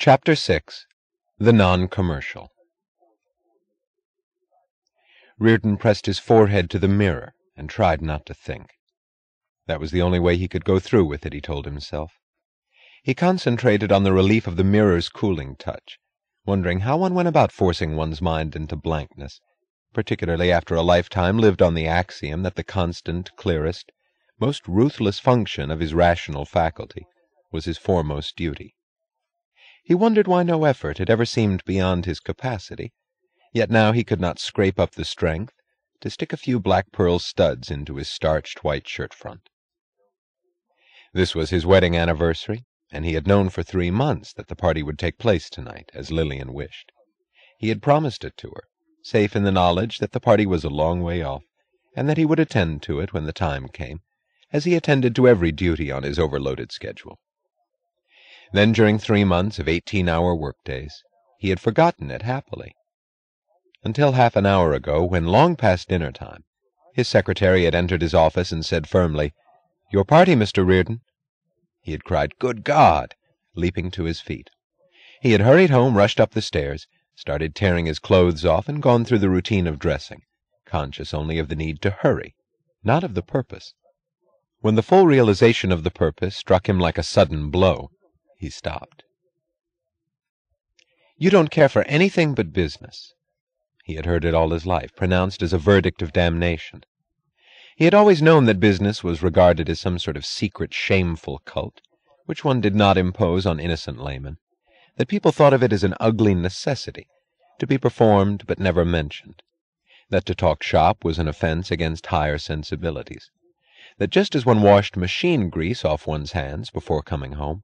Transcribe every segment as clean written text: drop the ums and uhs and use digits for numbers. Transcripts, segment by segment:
Chapter 6. The Non-Commercial. Reardon pressed his forehead to the mirror and tried not to think. That was the only way he could go through with it, he told himself. He concentrated on the relief of the mirror's cooling touch, wondering how one went about forcing one's mind into blankness, particularly after a lifetime lived on the axiom that the constant, clearest, most ruthless function of his rational faculty was his foremost duty. He wondered why no effort had ever seemed beyond his capacity, yet now he could not scrape up the strength to stick a few black pearl studs into his starched white shirt front. This was his wedding anniversary, and he had known for 3 months that the party would take place tonight, as Lillian wished. He had promised it to her, safe in the knowledge that the party was a long way off, and that he would attend to it when the time came, as he attended to every duty on his overloaded schedule. Then, during 3 months of 18-hour workdays, he had forgotten it happily. Until half an hour ago, when long past dinner time, his secretary had entered his office and said firmly, "Your party, Mr. Reardon." He had cried, "Good God!" leaping to his feet. He had hurried home, rushed up the stairs, started tearing his clothes off, and gone through the routine of dressing, conscious only of the need to hurry, not of the purpose. When the full realization of the purpose struck him like a sudden blow, he stopped. "You don't care for anything but business." He had heard it all his life, pronounced as a verdict of damnation. He had always known that business was regarded as some sort of secret, shameful cult, which one did not impose on innocent laymen, that people thought of it as an ugly necessity, to be performed but never mentioned, that to talk shop was an offense against higher sensibilities, that just as one washed machine grease off one's hands before coming home,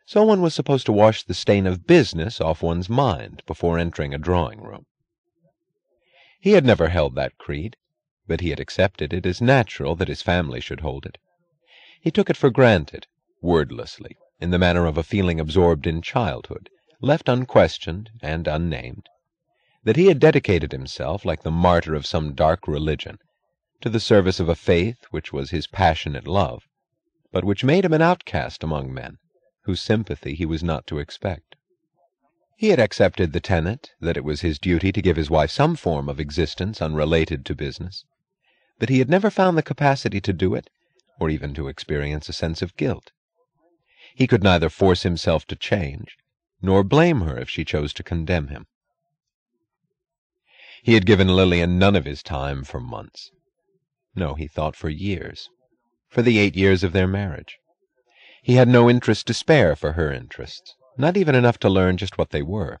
so one was supposed to wash the stain of business off one's mind before entering a drawing-room. He had never held that creed, but he had accepted it as natural that his family should hold it. He took it for granted, wordlessly, in the manner of a feeling absorbed in childhood, left unquestioned and unnamed, that he had dedicated himself, like the martyr of some dark religion, to the service of a faith which was his passionate love, but which made him an outcast among men, whose sympathy he was not to expect. He had accepted the tenet that it was his duty to give his wife some form of existence unrelated to business, but he had never found the capacity to do it, or even to experience a sense of guilt. He could neither force himself to change, nor blame her if she chose to condemn him. He had given Lillian none of his time for months. No, he thought for years, for the 8 years of their marriage. He had no interest to spare for her interests, not even enough to learn just what they were.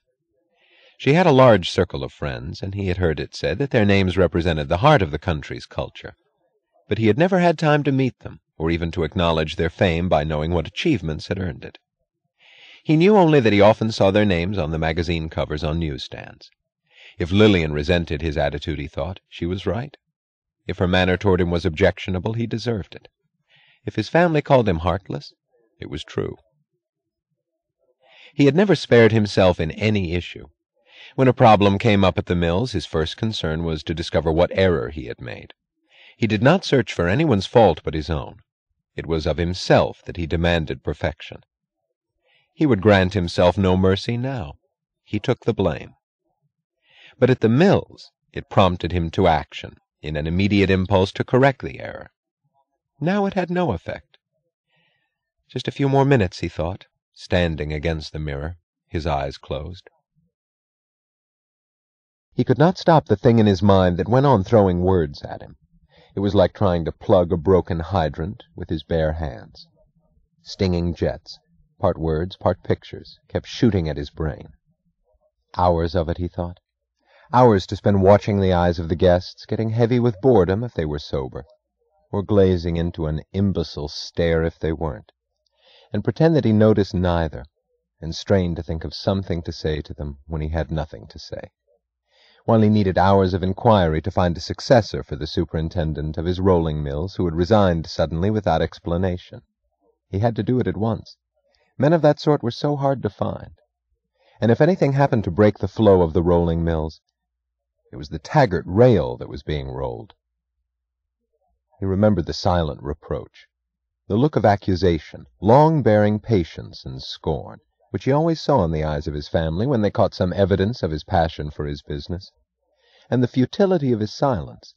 She had a large circle of friends, and he had heard it said that their names represented the heart of the country's culture, but he had never had time to meet them, or even to acknowledge their fame by knowing what achievements had earned it. He knew only that he often saw their names on the magazine covers on newsstands. If Lillian resented his attitude, he thought, she was right. If her manner toward him was objectionable, he deserved it. If his family called him heartless, it was true. He had never spared himself in any issue. When a problem came up at the mills, his first concern was to discover what error he had made. He did not search for anyone's fault but his own. It was of himself that he demanded perfection. He would grant himself no mercy now. He took the blame. But at the mills, it prompted him to action, in an immediate impulse to correct the error. Now it had no effect. Just a few more minutes, he thought, standing against the mirror, his eyes closed. He could not stop the thing in his mind that went on throwing words at him. It was like trying to plug a broken hydrant with his bare hands. Stinging jets, part words, part pictures, kept shooting at his brain. Hours of it, he thought. Hours to spend watching the eyes of the guests, getting heavy with boredom if they were sober, or glazing into an imbecile stare if they weren't, and pretend that he noticed neither, and strain to think of something to say to them when he had nothing to say, while he needed hours of inquiry to find a successor for the superintendent of his rolling mills who had resigned suddenly without explanation. He had to do it at once. Men of that sort were so hard to find. And if anything happened to break the flow of the rolling mills, it was the taggart rail that was being rolled. He remembered the silent reproach, the look of accusation, long bearing patience and scorn, which he always saw in the eyes of his family when they caught some evidence of his passion for his business, and the futility of his silence,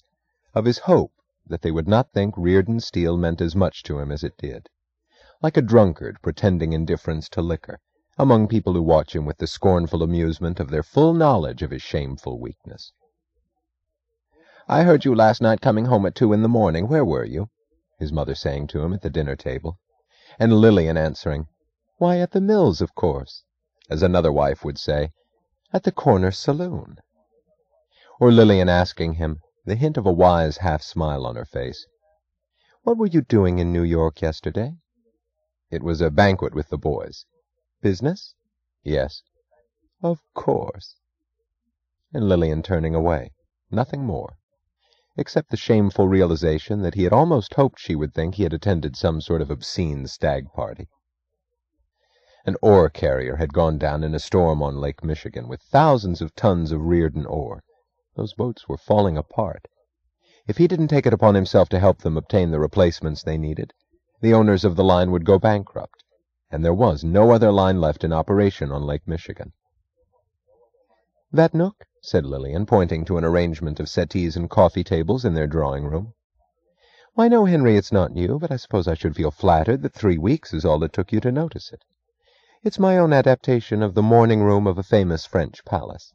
of his hope that they would not think Reardon Steele meant as much to him as it did, like a drunkard pretending indifference to liquor, among people who watch him with the scornful amusement of their full knowledge of his shameful weakness. "I heard you last night coming home at 2 in the morning. Where were you?" his mother saying to him at the dinner table, and Lillian answering, "Why, at the mills, of course," as another wife would say, "at the corner saloon." Or Lillian asking him, the hint of a wise half-smile on her face, "What were you doing in New York yesterday?" "It was a banquet with the boys." "Business?" "Yes." "Of course." And Lillian turning away, nothing more, except the shameful realization that he had almost hoped she would think he had attended some sort of obscene stag party. An ore carrier had gone down in a storm on Lake Michigan with thousands of tons of Reardon ore. Those boats were falling apart. If he didn't take it upon himself to help them obtain the replacements they needed, the owners of the line would go bankrupt, and there was no other line left in operation on Lake Michigan. "That nook?" said Lillian, pointing to an arrangement of settees and coffee tables in their drawing-room. "Why, no, Henry, it's not new, but I suppose I should feel flattered that 3 weeks is all it took you to notice it. It's my own adaptation of the morning-room of a famous French palace.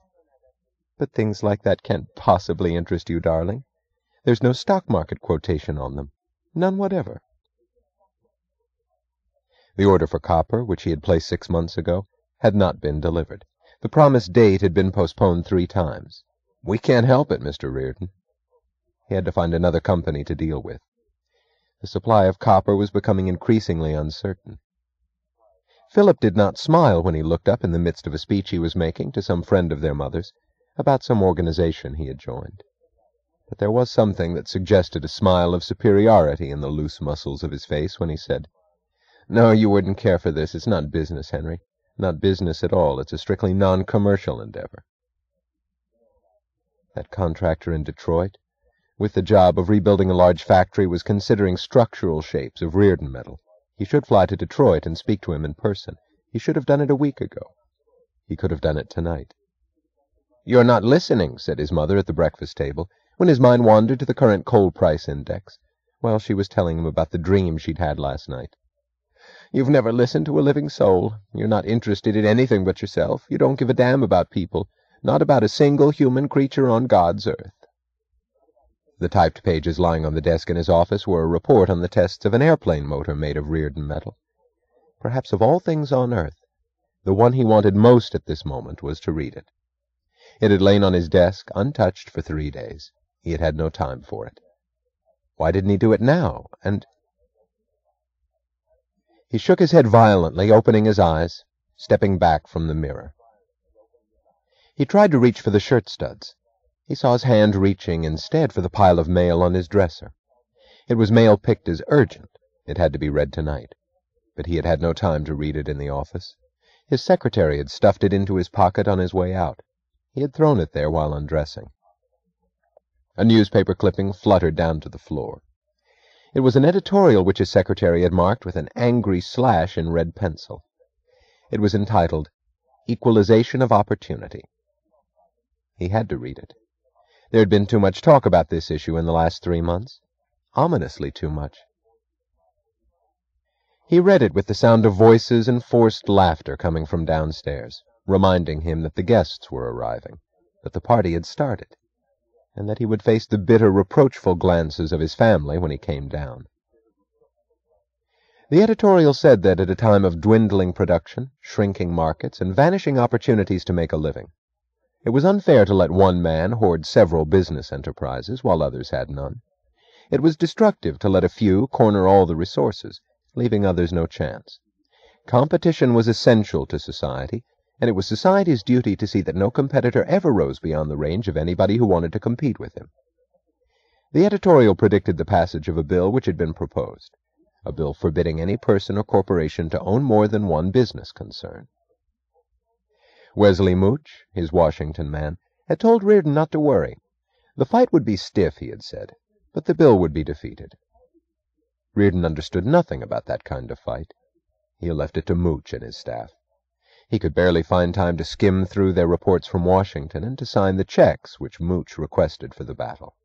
But things like that can't possibly interest you, darling. There's no stock market quotation on them. None whatever." The order for copper, which he had placed 6 months ago, had not been delivered. The promised date had been postponed 3 times. "We can't help it, Mr. Reardon." He had to find another company to deal with. The supply of copper was becoming increasingly uncertain. Philip did not smile when he looked up in the midst of a speech he was making to some friend of their mother's about some organization he had joined. But there was something that suggested a smile of superiority in the loose muscles of his face when he said, "No, you wouldn't care for this. It's not business, Henry. Not business at all. It's a strictly non-commercial endeavor." That contractor in Detroit, with the job of rebuilding a large factory, was considering structural shapes of Reardon metal. He should fly to Detroit and speak to him in person. He should have done it a week ago. He could have done it tonight. "You're not listening," said his mother at the breakfast table, when his mind wandered to the current coal price index, while she was telling him about the dream she'd had last night. "You've never listened to a living soul. You're not interested in anything but yourself. You don't give a damn about people, not about a single human creature on God's earth." The typed pages lying on the desk in his office were a report on the tests of an airplane motor made of Reardon metal. Perhaps of all things on earth, the one he wanted most at this moment was to read it. It had lain on his desk, untouched, for 3 days. He had had no time for it. Why didn't he do it now? And he shook his head violently, opening his eyes, stepping back from the mirror. He tried to reach for the shirt studs. He saw his hand reaching instead for the pile of mail on his dresser. It was mail picked as urgent. It had to be read tonight. But he had had no time to read it in the office. His secretary had stuffed it into his pocket on his way out. He had thrown it there while undressing. A newspaper clipping fluttered down to the floor. It was an editorial which his secretary had marked with an angry slash in red pencil. It was entitled, "Equalization of Opportunity." He had to read it. There had been too much talk about this issue in the last 3 months. Ominously too much. He read it with the sound of voices and forced laughter coming from downstairs, reminding him that the guests were arriving, that the party had started, and that he would face the bitter, reproachful glances of his family when he came down. The editorial said that at a time of dwindling production, shrinking markets, and vanishing opportunities to make a living, it was unfair to let one man hoard several business enterprises while others had none. It was destructive to let a few corner all the resources, leaving others no chance. Competition was essential to society, and it was society's duty to see that no competitor ever rose beyond the range of anybody who wanted to compete with him. The editorial predicted the passage of a bill which had been proposed, a bill forbidding any person or corporation to own more than one business concern. Wesley Mooch, his Washington man, had told Reardon not to worry. The fight would be stiff, he had said, but the bill would be defeated. Reardon understood nothing about that kind of fight. He left it to Mooch and his staff. He could barely find time to skim through their reports from Washington and to sign the checks which Mooch requested for the battle.